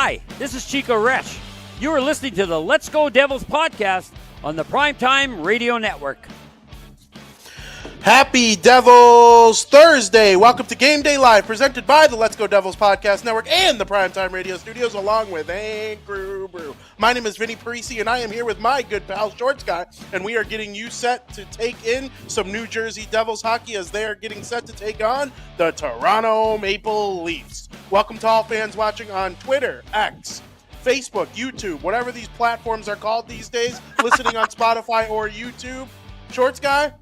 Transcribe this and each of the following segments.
Hi, this is Chico Resch. You are listening to the Let's Go Devils podcast on the Primetime Radio Network. Happy Devils Thursday. Welcome to Game Day Live, presented by the Let's Go Devils Podcast Network and the Primetime Radio Studios, along with Anchor Brew. My name is Vinnie, Parise, and I am here with my good pal, Shorts Guy, and we are getting you set to take in some New Jersey Devils hockey as they are getting set to take on the Toronto Maple Leafs. Welcome to all fans watching on Twitter, X, Facebook, YouTube, whatever these platforms are called these days, listening on Spotify or YouTube. Shorts Guy,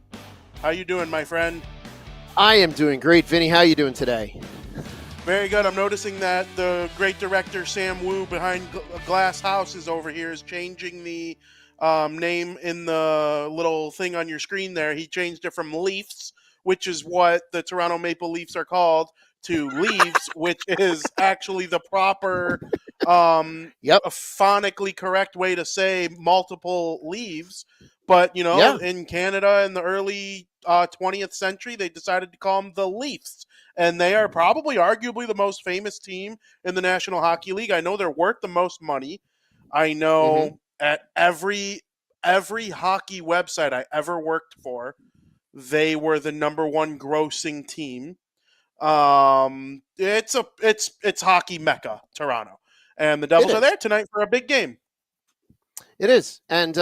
how you doing, my friend? I am doing great, Vinny. How are you doing today? Very good. I'm noticing that the great director Sam Wu behind Glass House is over here is changing the name in the little thing on your screen there. He changed it from Leafs, which is what the Toronto Maple Leafs are called, to Leaves, which is actually the proper phonically correct way to say multiple leaves. But, you know, in Canada in the early 20th century, they decided to call them the Leafs. And they are probably arguably the most famous team in the National Hockey League. I know they're worth the most money. I know at every hockey website I ever worked for, they were the number one grossing team. It's hockey mecca, Toronto. And the Devils are there tonight for a big game. It is. And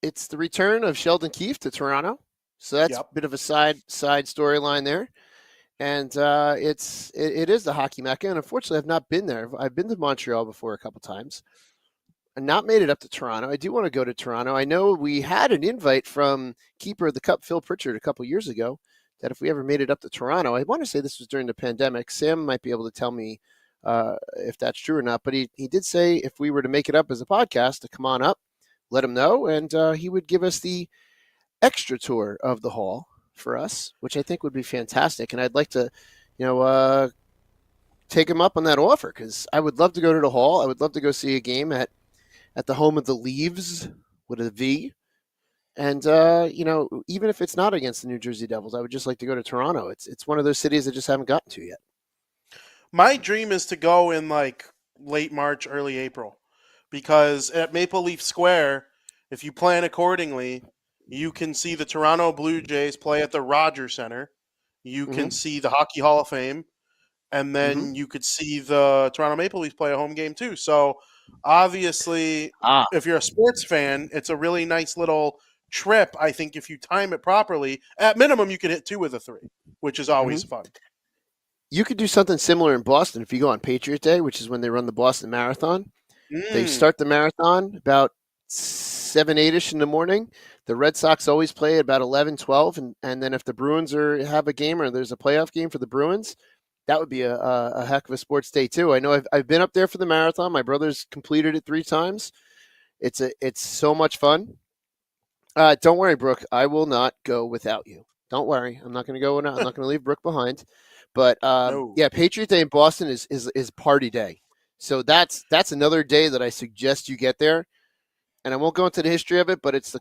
it's the return of Sheldon Keefe to Toronto. So that's a bit of a side storyline there. And it is the hockey mecca. And unfortunately, I've not been there. I've been to Montreal before a couple times. And not made it up to Toronto. I do want to go to Toronto. I know we had an invite from keeper of the cup, Phil Pritchard, a couple years ago, that if we ever made it up to Toronto, I want to say this was during the pandemic. Sam might be able to tell me if that's true or not. But he did say if we were to make it up as a podcast to come on up, let him know, and he would give us the extra tour of the hall for us, which I think would be fantastic. And I'd like to, take him up on that offer because I would love to go to the hall. I would love to go see a game at the home of the Leaves with a V. And, even if it's not against the New Jersey Devils, I would just like to go to Toronto. It's one of those cities I just haven't gotten to yet. My dream is to go in like late March, early April, because at Maple Leaf Square, if you plan accordingly, you can see the Toronto Blue Jays play at the Rogers Center. You can see the Hockey Hall of Fame, and then you could see the Toronto Maple Leafs play a home game too. So obviously, if you're a sports fan, it's a really nice little trip. I think if you time it properly, at minimum, you can hit 2 of the 3, which is always fun. You could do something similar in Boston if you go on Patriot Day, which is when they run the Boston Marathon. They start the marathon about 7, 8-ish in the morning. The Red Sox always play at about 11, 12. And then if the Bruins have a game or there's a playoff game for the Bruins, that would be a heck of a sports day too. I know I've been up there for the marathon. My brother's completed it 3 times. It's so much fun. Don't worry, Brooke. I will not go without you. Don't worry. I'm not going to go. I'm not going to leave Brooke behind. But No. Patriot Day in Boston is party day. So that's another day that I suggest you get there. And I won't go into the history of it, but it's the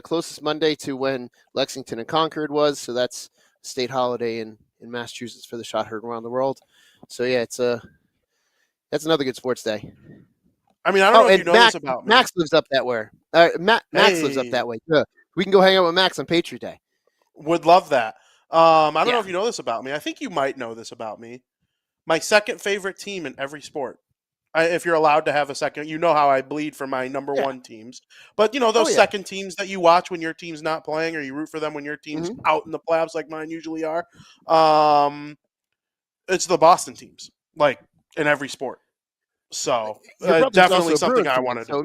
closest Monday to when Lexington and Concord was. So that's a state holiday in Massachusetts for the shot heard around the world. So yeah, that's another good sports day. I mean, I don't know if you know this about me. Max lives up that way. Max lives up that way. Yeah. We can go hang out with Max on Patriot Day. Would love that. I don't know if you know this about me. I think you might know this about me. My second favorite team in every sport. If you're allowed to have a second, you know how I bleed for my number one teams. But, those second teams that you watch when your team's not playing or you root for them when your team's out in the playoffs like mine usually are, it's the Boston teams, like in every sport. So definitely something I want to do. So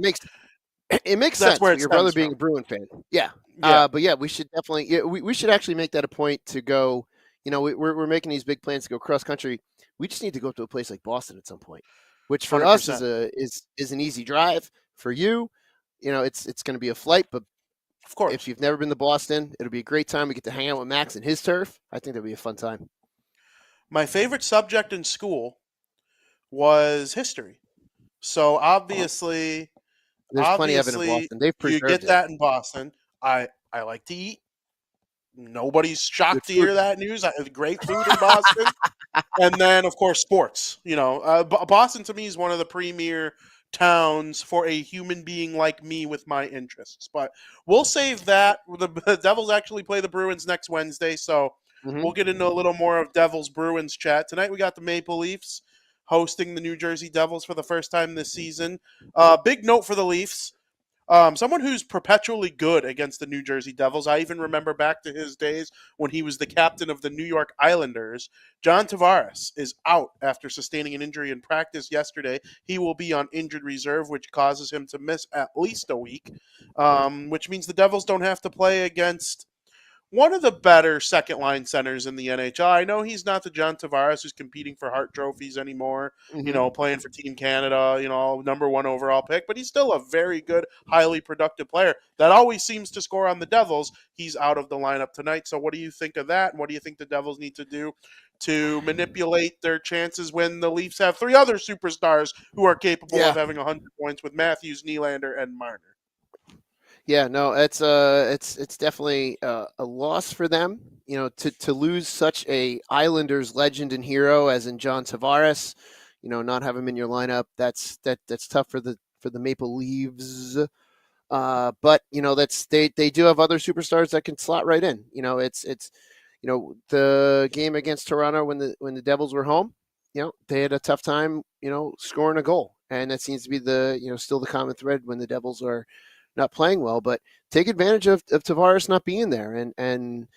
it makes sense where your brother being a Bruin fan. Yeah. But we should definitely we should actually make that a point to go. We're making these big plans to go cross country. We just need to go to a place like Boston at some point, which for 100%. Us is an easy drive. For you, it's going to be a flight, but of course, if you've never been to Boston, it'll be a great time. We get to hang out with Max and his turf. I think that'll be a fun time. My favorite subject in school was history. So obviously, there's plenty of it in Boston. They've preserved you get that in Boston. I like to eat. Nobody's shocked to hear that news. Great food in Boston. And then, of course, sports. Boston to me is one of the premier towns for a human being like me with my interests. But we'll save that. The Devils actually play the Bruins next Wednesday, so Hmm. we'll get into a little more of Devils Bruins chat. Tonight we got the Maple Leafs hosting the New Jersey Devils for the first time this season. Big note for the Leafs. Someone who's perpetually good against the New Jersey Devils. I even remember back to his days when he was the captain of the New York Islanders. John Tavares is out after sustaining an injury in practice yesterday. He will be on injured reserve, which causes him to miss at least a week, which means the Devils don't have to play against one of the better second line centers in the NHL. I know he's not the John Tavares who's competing for Hart trophies anymore, Hmm. playing for Team Canada, number one overall pick, but he's still a very good, highly productive player that always seems to score on the Devils. He's out of the lineup tonight. So what do you think of that? And what do you think the Devils need to do to manipulate their chances when the Leafs have three other superstars who are capable of Yeah. having 100 points with Matthews, Nylander, and Marner? Yeah, no, it's definitely a loss for them. To lose such a Islanders legend and hero as in John Tavares, not have him in your lineup. That's tough for the Maple Leafs. But that's they do have other superstars that can slot right in. It's the game against Toronto when the Devils were home. They had a tough time scoring a goal, and that seems to be the still the common thread when the Devils are not playing well. But take advantage of Tavares not being there, and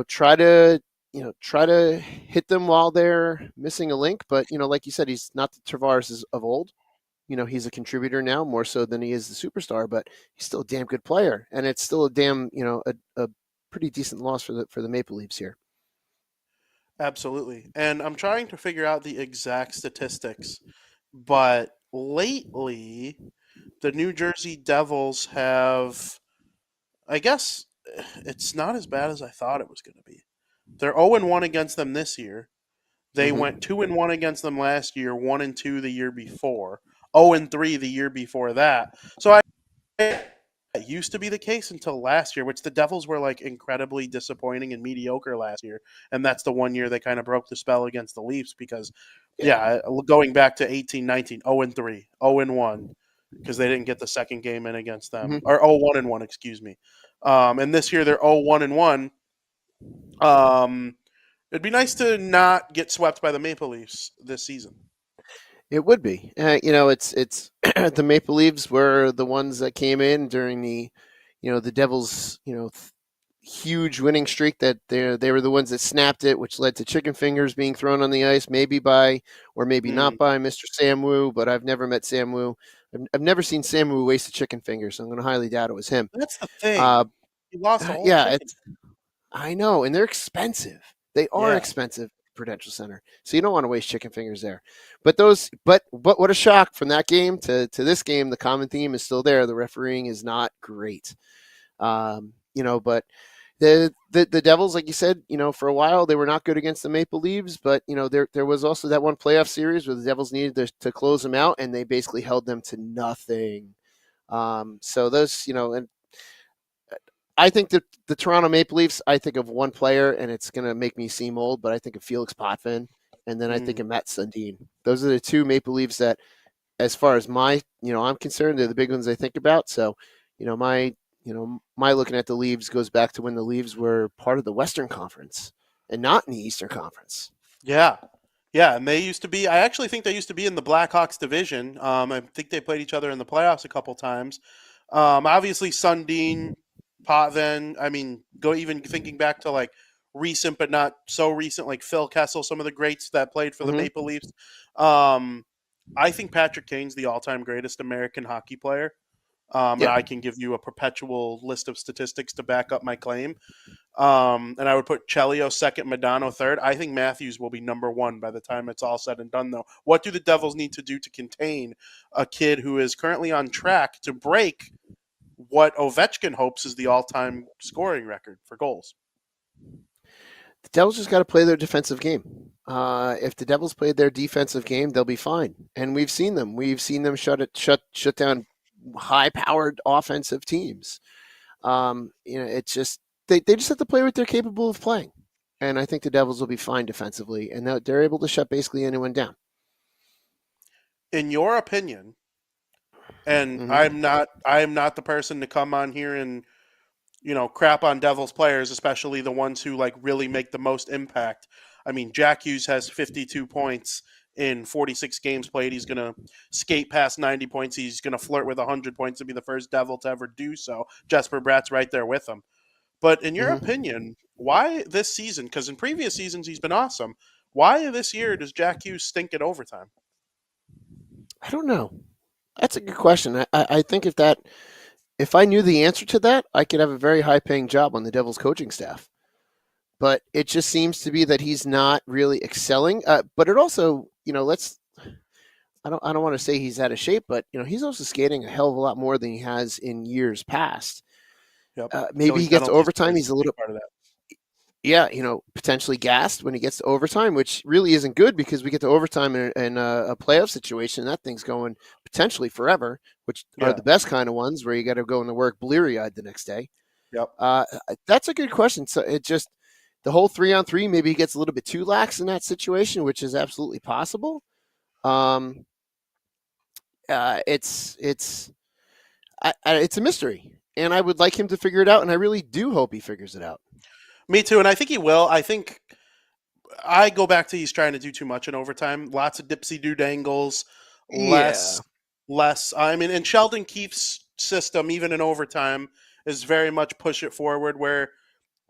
try to hit them while they're missing a link. But like you said, he's not the Tavares of old. He's a contributor now more so than he is the superstar, but he's still a damn good player, and it's still a damn a pretty decent loss for the Maple Leafs here. Absolutely. And I'm trying to figure out the exact statistics, but lately the New Jersey Devils have, I guess it's not as bad as I thought it was going to be. They're 0-1 against them this year. They went Mm-hmm. 2-1 against them last year, 1-2 the year before, 0-3 the year before that. So it used to be the case until last year, which the Devils were like incredibly disappointing and mediocre last year, and that's the one year they kind of broke the spell against the Leafs because, Yeah. yeah, going back to 18-19, 0-3, 0-1 because they didn't get the second game in against them, Mm-hmm. or 0-1-1, excuse me. And this year they're 0-1-1. It'd be nice to not get swept by the Maple Leafs this season. It would be. It's the Maple Leafs were the ones that came in during the Devils, huge winning streak that they were the ones that snapped it, which led to chicken fingers being thrown on the ice, maybe by or maybe not Mm, by Mr. Samwu, but I've never met Samwu. I've never seen Samwu waste a chicken finger, so I'm going to highly doubt it was him. that's the thing. Uh, He lost a whole yeah, chicken. I know, and they're expensive. They are Yeah. expensive, Prudential Center. So you don't want to waste chicken fingers there. But what a shock from that game to this game. The common theme is still there. The refereeing is not great. But the Devils, like you said, for a while they were not good against the Maple Leafs, but there was also that one playoff series where the Devils needed to close them out, and they basically held them to nothing. So those, and I think that the Toronto Maple Leafs, I think of one player, and it's going to make me seem old, but I think of Felix Potvin, and then I think Mm. of Matt Sundin. Those are the two Maple Leafs that, as far as I'm concerned, they're the big ones I think about. So, my looking at the Leafs goes back to when the Leafs were part of the Western Conference and not in the Eastern Conference. Yeah. Yeah, and they used to be. I actually think they used to be in the Blackhawks division. I think they played each other in the playoffs a couple times. Obviously, Sundin, Potvin. I mean, go even thinking back to like recent but not so recent, like Phil Kessel, some of the greats that played for the Mm-hmm. Maple Leafs. Um, I think Patrick Kane's the all-time greatest American hockey player. And Yeah. I can give you a perpetual list of statistics to back up my claim. And I would put Chelio second, Madonna third. I think Matthews will be number one by the time it's all said and done, though. What do the Devils need to do to contain a kid who is currently on track to break what Ovechkin hopes is the all-time scoring record for goals? The Devils just got to play their defensive game. If the Devils played their defensive game, they'll be fine. And we've seen them. We've seen them shut down high-powered offensive teams. It's just they just have to play what they're capable of playing. and I think the Devils will be fine defensively, and they're able to shut basically anyone down. In your opinion, and Mm-hmm. I am not the person to come on here and crap on Devils players, especially the ones who like really make the most impact. I mean, Jack Hughes has 52 points in 46 games played. He's going to skate past 90 points. He's going to flirt with 100 points to be the first Devil to ever do so. Jesper Bratt's right there with him. But in your Mm-hmm. opinion, why this season? Because in previous seasons he's been awesome. Why this year does Jack Hughes stink at overtime? I don't know. That's a good question. I think if I knew the answer to that, I could have a very high paying job on the Devils coaching staff. But it just seems to be that he's not really excelling. But it also, I don't want to say he's out of shape, but he's also skating a hell of a lot more than he has in years past. Yep. Maybe Killing he gets to penalties overtime. plays He's a a big little, part of that. yeah, potentially gassed when he gets to overtime, which really isn't good because we get to overtime in a playoff situation. That thing's going potentially forever, which are Yeah. the best kind of ones where you got to go into work bleary eyed the next day. Yep. That's a good question. So it just the whole 3-on-3 maybe he gets a little bit too lax in that situation, which is absolutely possible. Um, it's it's a mystery, and I would like him to figure it out, and I really do hope he figures it out. Me too, and I think he will. I think I go back to he's trying to do too much in overtime. Lots of dipsy do dangles, Yeah. less, less. I mean, in Sheldon Keefe's system, even in overtime, is very much push it forward. Where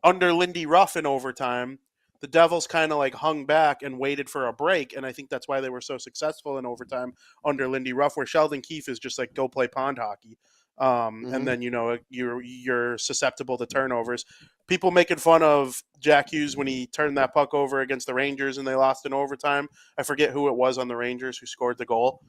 under Lindy Ruff in overtime, the Devils kind of like hung back and waited for a break, and I think that's why they were so successful in overtime under Lindy Ruff. Where Sheldon Keefe is just like go play pond hockey, and Mm-hmm. then you're susceptible to turnovers. People making fun of Jack Hughes when he turned that puck over against the Rangers and they lost in overtime. I forget who it was on the Rangers who scored the goal.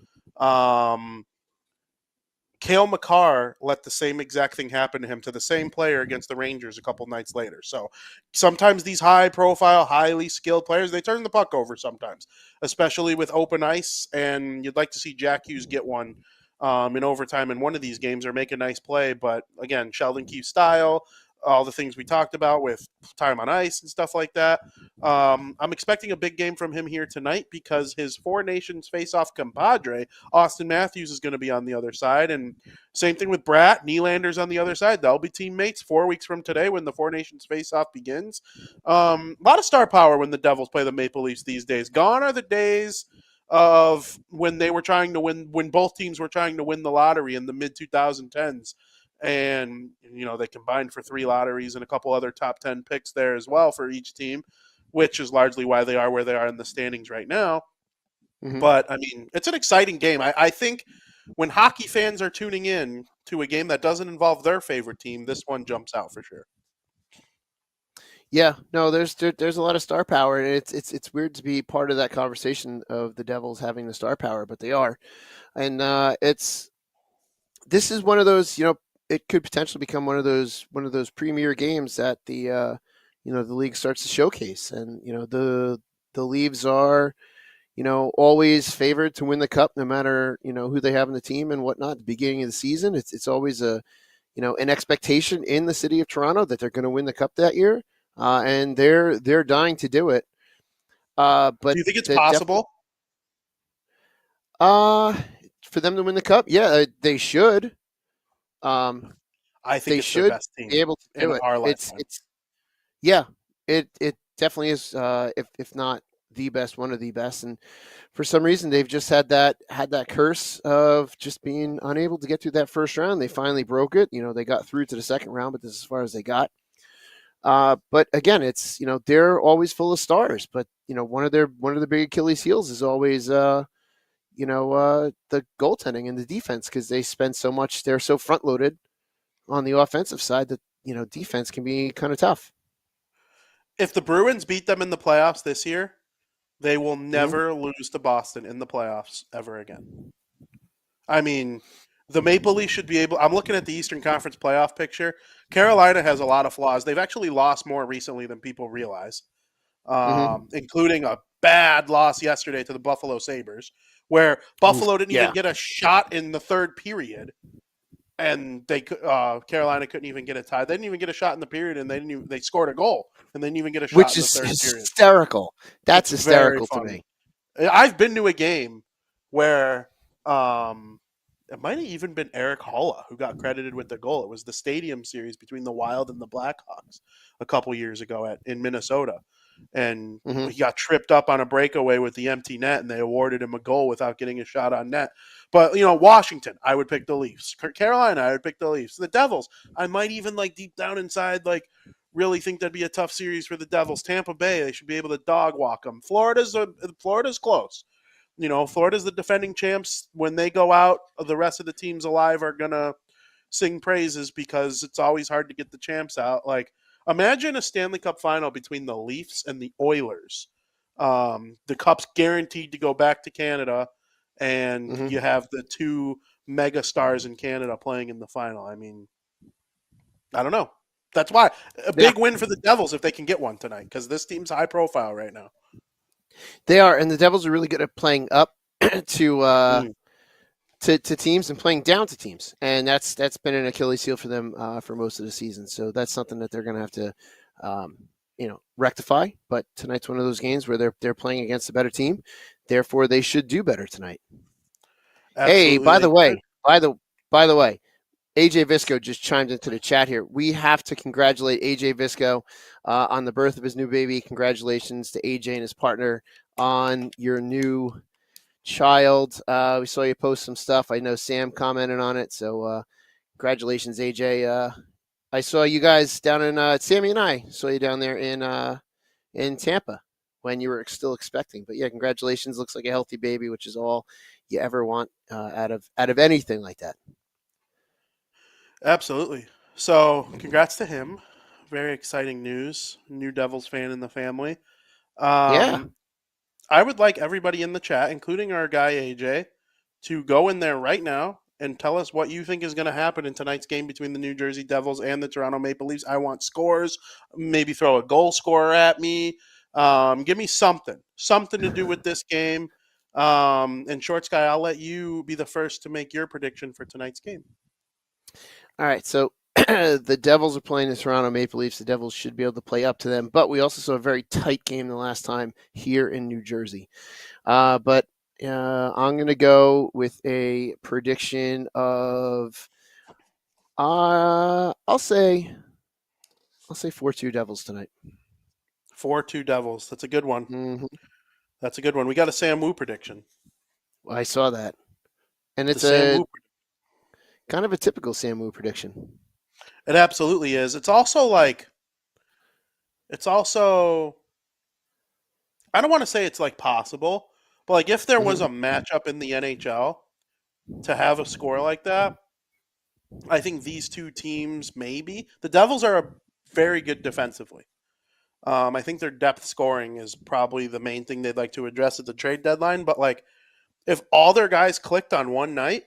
Cale Makar let the same exact thing happen to him to the same player against the Rangers a couple nights later. So sometimes these high profile, highly skilled players, they turn the puck over sometimes, especially with open ice. And you'd like to see Jack Hughes get one in overtime in one of these games or make a nice play. But again, Sheldon Keefe style, all the things we talked about with time on ice and stuff like that. I'm expecting a big game from him here tonight because his Four Nations face-off compadre, Austin Matthews, is going to be on the other side. And same thing with Bratt, Nylander's on the other side. They'll be teammates 4 weeks from today when the Four Nations face-off begins. A lot of star power when the Devils play the Maple Leafs these days. Gone are the days of when they were trying to win, when both teams were trying to win the lottery in the mid 2010s. And, they combined for 3 lotteries and a couple other top 10 picks there as well for each team, which is largely why they are where they are in the standings right now. Mm-hmm. But, I mean, it's an exciting game. I think when hockey fans are tuning in to a game that doesn't involve their favorite team, this one jumps out for sure. Yeah, no, there's a lot of star power, and it's weird to be part of that conversation of the Devils having the star power, but they are, and this is one of those, it could potentially become one of those premier games that the league starts to showcase, and the Leaves are always favored to win the cup no matter who they have in the team and whatnot. At the beginning of the season, it's always an expectation in the city of Toronto that they're going to win the cup that year. And they're dying to do it. But Do you think it's the possible? for them to win the cup, yeah, they should. I think They it's their should best team be able to in do it. our It's lifetime. it's yeah, it definitely is. If not the best, one of the best. And for some reason, they've just had that curse of just being unable to get through that first round. They finally broke it. They got through to the second round, but this is as far as they got. But again, it's they're always full of stars, but one of their big Achilles heels is always the goaltending and the defense because they spend so much. They're so front loaded on the offensive side that defense can be kind of tough. If the Bruins beat them in the playoffs this year, they will Mm-hmm. never lose to Boston in the playoffs ever again. I mean, the Maple Leafs should be able. I'm looking at the Eastern Conference playoff picture. Carolina has a lot of flaws. They've actually lost more recently than people realize, Mm-hmm. including a bad loss yesterday to the Buffalo Sabres, where Oof, Buffalo didn't even yeah. get a shot in the third period. and Carolina couldn't even get a tie. They didn't even get a shot in the period, and they scored a goal, and they didn't even get a shot which in the is third period. hysterical. That's It's very hysterical to funny. me. I've been to a game where it might have even been Eric Holla who got credited with the goal. It was the Stadium Series between the Wild and the Blackhawks a couple years ago in Minnesota. And Mm-hmm. he got tripped up on a breakaway with the empty net, and they awarded him a goal without getting a shot on net. But, Washington, I would pick the Leafs. Carolina, I would pick the Leafs. The Devils, I might even, deep down inside, really think that'd be a tough series for the Devils. Tampa Bay, they should be able to dog walk them. Florida's close. Florida's the defending champs. When they go out, the rest of the teams alive are going to sing praises because it's always hard to get the champs out. Imagine a Stanley Cup final between the Leafs and the Oilers. The Cup's guaranteed to go back to Canada, and you have the two mega stars in Canada playing in the final. I mean, I don't know. That's why a big win for the Devils if they can get one tonight, because this team's high profile right now. They are, and the Devils are really good at playing up to teams and playing down to teams, and that's been an Achilles heel for them for most of the season. So that's something that they're going to have to rectify. But tonight's one of those games where they're playing against a better team, therefore they should do better tonight. Absolutely. Hey, by the way, AJ Visco just chimed into the chat here. We have to congratulate AJ Visco on the birth of his new baby. Congratulations to AJ and his partner on your new child. We saw you post some stuff. I know Sam commented on it. So congratulations, AJ. I saw you guys down in Sammy and I saw you down there in Tampa when you were still expecting. But yeah, congratulations. Looks like a healthy baby, which is all you ever want out of anything like that. Absolutely. So congrats to him. Very exciting news. New Devils fan in the family. Yeah. I would like everybody in the chat, including our guy AJ, to go in there right now and tell us what you think is going to happen in tonight's game between the New Jersey Devils and the Toronto Maple Leafs. I want scores. Maybe throw a goal scorer at me. Give me something to do with this game. And Short Sky, I'll let you be the first to make your prediction for tonight's game. All right, so the Devils are playing the Toronto Maple Leafs. The Devils should be able to play up to them, but we also saw a very tight game the last time here in New Jersey. But I'm going to go with a prediction of I'll say 4-2 Devils tonight. 4-2 Devils. That's a good one. Mm-hmm. That's a good one. We got a Sam Wu prediction. I saw that, and it's kind of a typical Sam Wu prediction. It absolutely is. It's also I don't want to say it's possible, but if there was a matchup in the NHL to have a score like that, I think these two teams maybe. The Devils are very good defensively. I think their depth scoring is probably the main thing they'd like to address at the trade deadline. But if all their guys clicked on one night,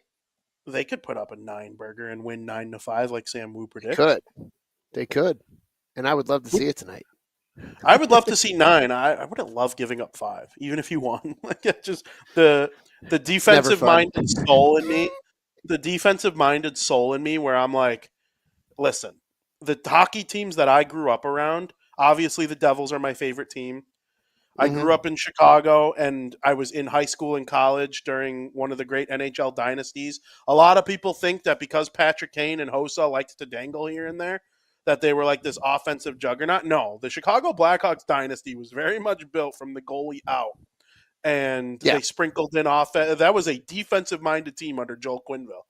they could put up a 9-burger and win 9-5 like Sam Wu predicts. They could. And I would love to see it tonight. I would love to see 9. I wouldn't love giving up 5, even if you won. It's just the defensive-minded soul in me. The defensive-minded soul in me where I'm listen, the hockey teams that I grew up around, obviously the Devils are my favorite team. I grew up in Chicago, and I was in high school and college during one of the great NHL dynasties. A lot of people think that because Patrick Kane and Hossa liked to dangle here and there, that they were this offensive juggernaut. No, the Chicago Blackhawks dynasty was very much built from the goalie out. And they sprinkled in offense. That was a defensive-minded team under Joel Quenneville.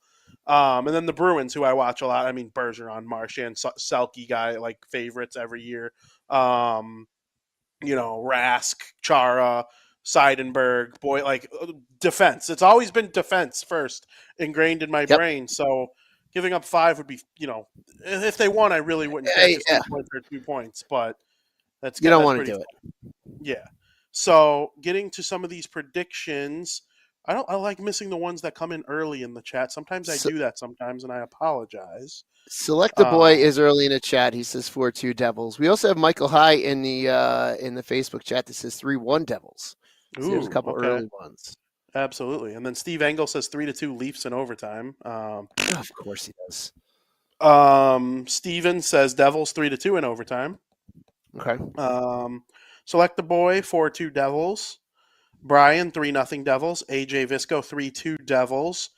And then the Bruins, who I watch a lot. I mean, Bergeron, Marchand, Selke guy, favorites every year. Rask, Chara, Seidenberg, defense. It's always been defense first, ingrained in my brain. So giving up 5 would be, if they won, I really wouldn't care. 2 points or 2 points, but you don't want to do it. Yeah. So getting to some of these predictions, I like missing the ones that come in early in the chat. Sometimes I do that sometimes, and I apologize. Select the boy is early in the chat. He says 4-2 Devils. We also have Michael High in the Facebook chat that says 3-1 Devils. So there's a couple early ones. Absolutely. And then Steve Engel says 3-2 Leafs in overtime. Of course he does. Steven says Devils 3-2 in overtime. Okay. Select the Boy 4-2 Devils. Brian 3-0 Devils. AJ Visco 3-2 Devils.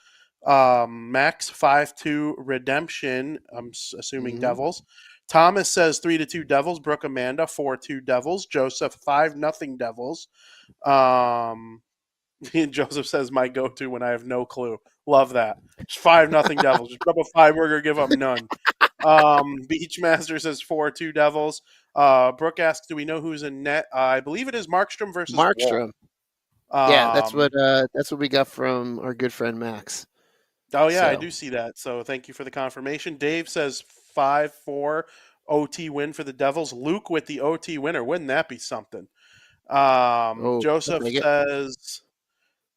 Max 5-2 Redemption. I'm assuming Devils. Thomas says 3-2 Devils. Brooke Amanda 4-2 Devils. Joseph 5-0 Devils. Joseph says my go-to when I have no clue. Love that. Just 5-0 Devils. Just grab a 5-burger, give up none. Beachmaster says 4-2 Devils. Brooke asks, do we know who's in net? I believe it is Markstrom versus Wall. Markstrom. Yeah, that's what we got from our good friend Max. Oh yeah, I do see that. So thank you for the confirmation. Dave says 5-4 OT win for the Devils. Luke with the OT winner. Wouldn't that be something? Joseph says,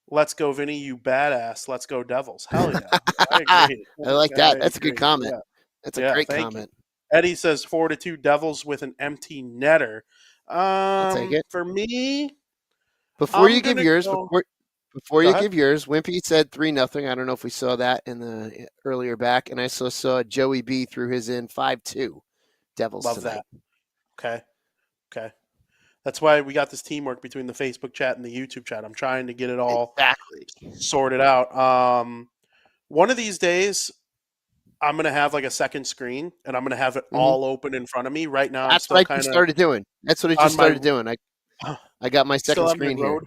"Let's go, Vinnie, you badass. Let's go, Devils." Hell yeah, I agree. I like that. That's a good comment. Yeah. That's a great comment. You. Eddie says 4-2 Devils with an empty netter. I'll take it. For me, before you give yours, Wimpy said 3-0. I don't know if we saw that in the earlier back, and I saw Joey B threw his in 5-2 Devils. Love tonight. that. Okay. That's why we got this teamwork between the Facebook chat and the YouTube chat. I'm trying to get it all sorted out. One of these days, I'm going to have like a second screen, and I'm going to have it all open in front of me. Right now, that's what I just started doing. That's what I just started doing. I got my second screen here.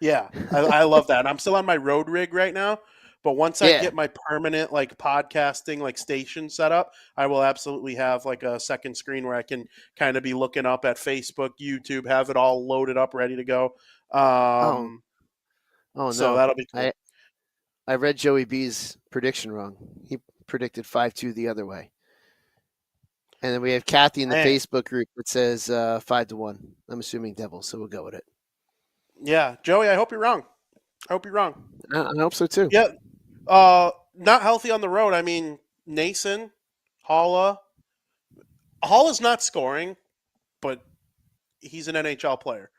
Yeah, I love that. I'm still on my road rig right now, but once I get my permanent like podcasting like station set up, I will absolutely have like a second screen where I can kind of be looking up at Facebook, YouTube, have it all loaded up, ready to go. No! So that'll be cool. I read Joey B's prediction wrong. He predicted 5-2 the other way. And then we have Kathy in the Facebook group that says 5-1. I'm assuming Devils, so we'll go with it. Yeah, Joey, I hope you're wrong. I hope so too. Yeah. Not healthy on the road. I mean, Nason, Halla's not scoring, but he's an NHL player.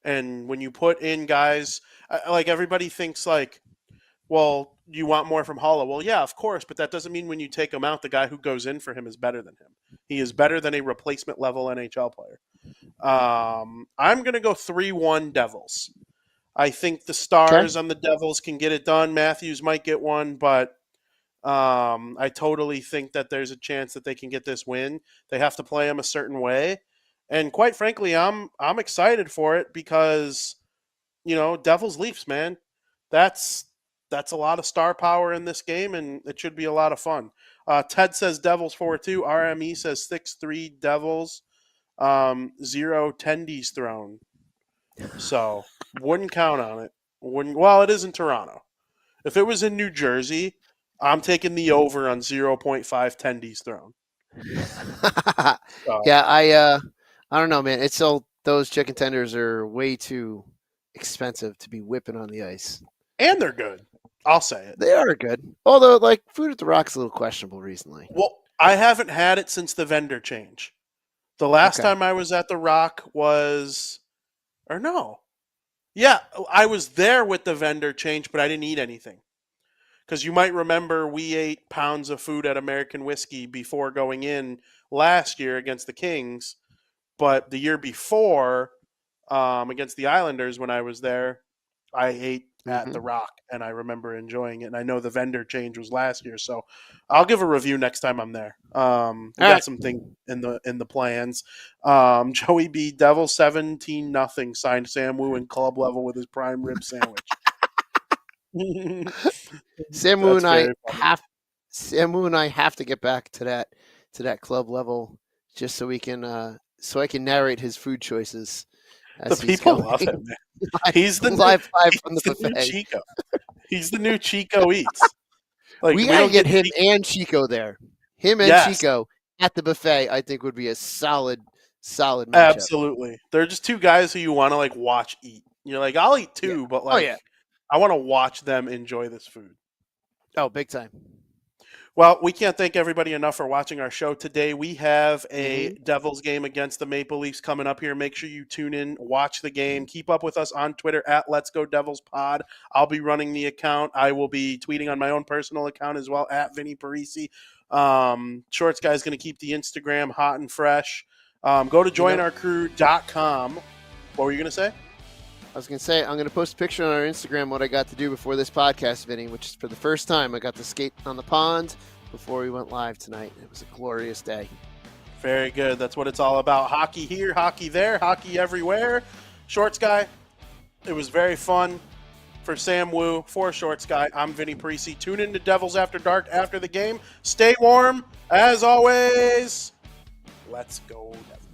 And when you put in guys, like everybody thinks like, well, you want more from Haula. Well, yeah, of course, but that doesn't mean when you take him out, the guy who goes in for him is better than him. He is better than a replacement level NHL player. I'm going to go 3-1 Devils. I think the Stars on the Devils can get it done. Matthews might get one, but I totally think that there's a chance that they can get this win. They have to play them a certain way. And quite frankly, I'm excited for it because, Devils Leafs, man. That's a lot of star power in this game, and it should be a lot of fun. Ted says Devils 4-2. RME says 6-3 Devils. 0 tendies thrown. So wouldn't count on it. Well, it is in Toronto. If it was in New Jersey, I'm taking the over on 0.5 tendies thrown. Yeah, I don't know, man. It's all those chicken tenders are way too expensive to be whipping on the ice. And they're good. I'll say it. They are good. Although, like, food at the Rock's a little questionable recently. Well, I haven't had it since the vendor change. The last time I was at the Rock was, or no. Yeah, I was there with the vendor change, but I didn't eat anything. Because you might remember we ate pounds of food at American Whiskey before going in last year against the Kings. But the year before, against the Islanders when I was there, I ate at the Rock, and I remember enjoying it. And I know the vendor change was last year, so I'll give a review next time I'm there. Got some things in the plans. Joey B. Devil 17-0 signed Sam Wu in club level with his prime rib sandwich. Sam Wu and I have to get back to that club level just so we can so I can narrate his food choices. The people love him, man. He's the live from the buffet. New Chico. He's the new Chico Eats. Like, we gotta get him and Chico there. Him and Chico at the buffet, I think, would be a solid matchup. Absolutely. They're just two guys who you want to like watch eat. You're like, I'll eat too, but like, I want to watch them enjoy this food. Oh, big time. Well, we can't thank everybody enough for watching our show today. We have a Devils game against the Maple Leafs coming up here. Make sure you tune in, watch the game. Keep up with us on Twitter at Let's Go Devils Pod. I'll be running the account. I will be tweeting on my own personal account as well at Vinnie Parise. Shorts Guy's going to keep the Instagram hot and fresh. Go to joinourcrew.com. What were you going to say? I was going to say, I'm going to post a picture on our Instagram what I got to do before this podcast, Vinny, which is for the first time I got to skate on the pond before we went live tonight. It was a glorious day. Very good. That's what it's all about. Hockey here, hockey there, hockey everywhere. Shorts Guy, it was very fun. For Sam Wu, for Shorts Guy, I'm Vinnie Parise. Tune in to Devils After Dark after the game. Stay warm. As always, let's go Devils.